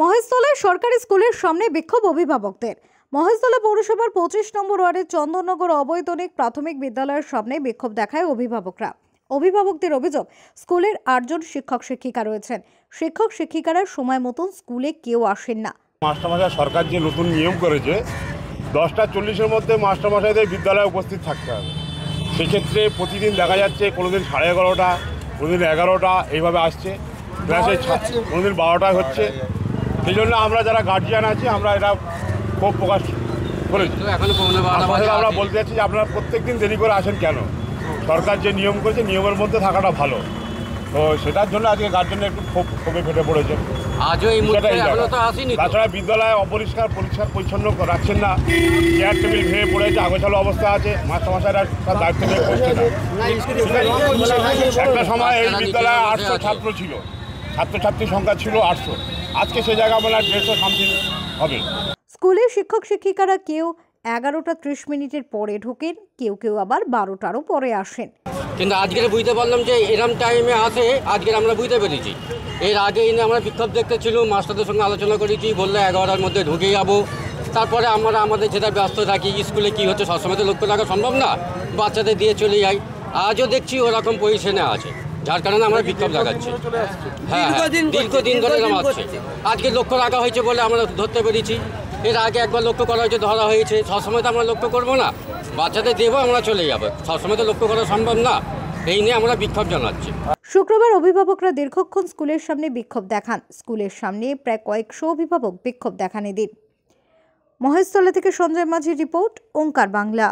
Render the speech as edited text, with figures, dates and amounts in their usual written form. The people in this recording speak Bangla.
মহেশতলায় সরকারি স্কুলের সামনে বিক্ষোভ অভিভাবকদের। মহেশতলা পৌরসভার 25 নম্বর ওয়ার্ডের চন্দননগর অবৈতনিক প্রাথমিক বিদ্যালয়ের সামনে বিক্ষোভ দেখায় অভিভাবকরা। অভিভাবকদের অভিযোগ, স্কুলের 8 জন শিক্ষক শিক্ষিকা রয়েছেন। শিক্ষক শিক্ষিকারা সময় মতন স্কুলে কেউ আসেন না। মাস্টারমশাই সরকার যে নতুন নিয়ম করেছে 10টা 40-এর মধ্যে মাস্টারমশাইদের বিদ্যালয়ে উপস্থিত থাকতে হবে। সেক্ষেত্রে প্রতিদিন দেখা যাচ্ছে কোনোদিন 11:30, কোনোদিন 11টা এইভাবে আসছে, ক্লাসে কোনোদিন 12টায় হচ্ছে। সেই জন্য আমরা যারা গার্জিয়ান আছি আমরা এটা ক্ষোভ প্রকাশ করেছি। আমরা বলতে চাচ্ছি যে আপনারা প্রত্যেকদিন দেরি করে আসেন কেন? সরকার যে নিয়ম করেছে নিয়মের মধ্যে থাকাটা ভালো। তো সেটার জন্য আজকে গার্জেনরা একটু ক্ষোভে ফেটে পড়েছে। তাছাড়া বিদ্যালয়ে পরিষ্কার পরিচ্ছন্ন রাখছেন না, চেয়ার টেবিল ভেঙে পড়েছে, আগোছালো অবস্থা আছে, মাস্টারমশাইরা তার দায়িত্ব নিয়ে করছে না। একটা সময় এই বিদ্যালয়ে 800 ছাত্র ছিল, ছাত্রছাত্রীর সংখ্যা ছিল 800, আজকে সে জায়গা বলে 150 সামথিং হবে। স্কুলের শিক্ষক শিক্ষিকারা কেউ 11:30 পরে ঢোকেন, কেউ কেউ আবার 12টারও পরে আসেন। কিন্তু আজকের বুঝতে পারলাম যে এরম টাইমে আসে, আজকের আমরা বুঝতে পেরেছি। এর আগে এনে আমরা বিক্ষোভ দেখতে ছিল, মাস্টারদের সঙ্গে আলোচনা করেছি, বললে 11টার মধ্যে ঢুকে যাবো। তারপরে আমরা আমাদের যেটা ব্যস্ত থাকি, স্কুলে কি হচ্ছে সবসময় তো লক্ষ্য রাখা সম্ভব না, বাচ্চাদের দিয়ে চলে যাই। আজও দেখছি ওরকম পজিশনে আছে, যার কারণে আমরা বিক্ষোভ দেখাচ্ছি। হ্যাঁ, দীর্ঘদিন ধরে এরকম আছে। আজকে লক্ষ্য রাখা হয়েছে বলে আমরা ধরতে পেরেছি। এর আগে একবার লক্ষ্য করা হয়েছে, ধরা হয়েছে। সবসময় তো আমরা লক্ষ্য করবো না, বাচ্চাদের দেবো, আমরা চলে যাবো। সবসময় তো লক্ষ্য করা সম্ভব না, এই নিয়ে আমরা বিক্ষোভ জানাচ্ছি। শুক্রবার অভিভাবকরা দীর্ঘক্ষণ স্কুলের সামনে বিক্ষোভ দেখান। স্কুলের সামনে প্রায় কয়েকশো অভিভাবক বিক্ষোভ দেখান এদিন। মহেশতলা থেকে সঞ্জয় মাঝির রিপোর্ট, ওঙ্কার বাংলা।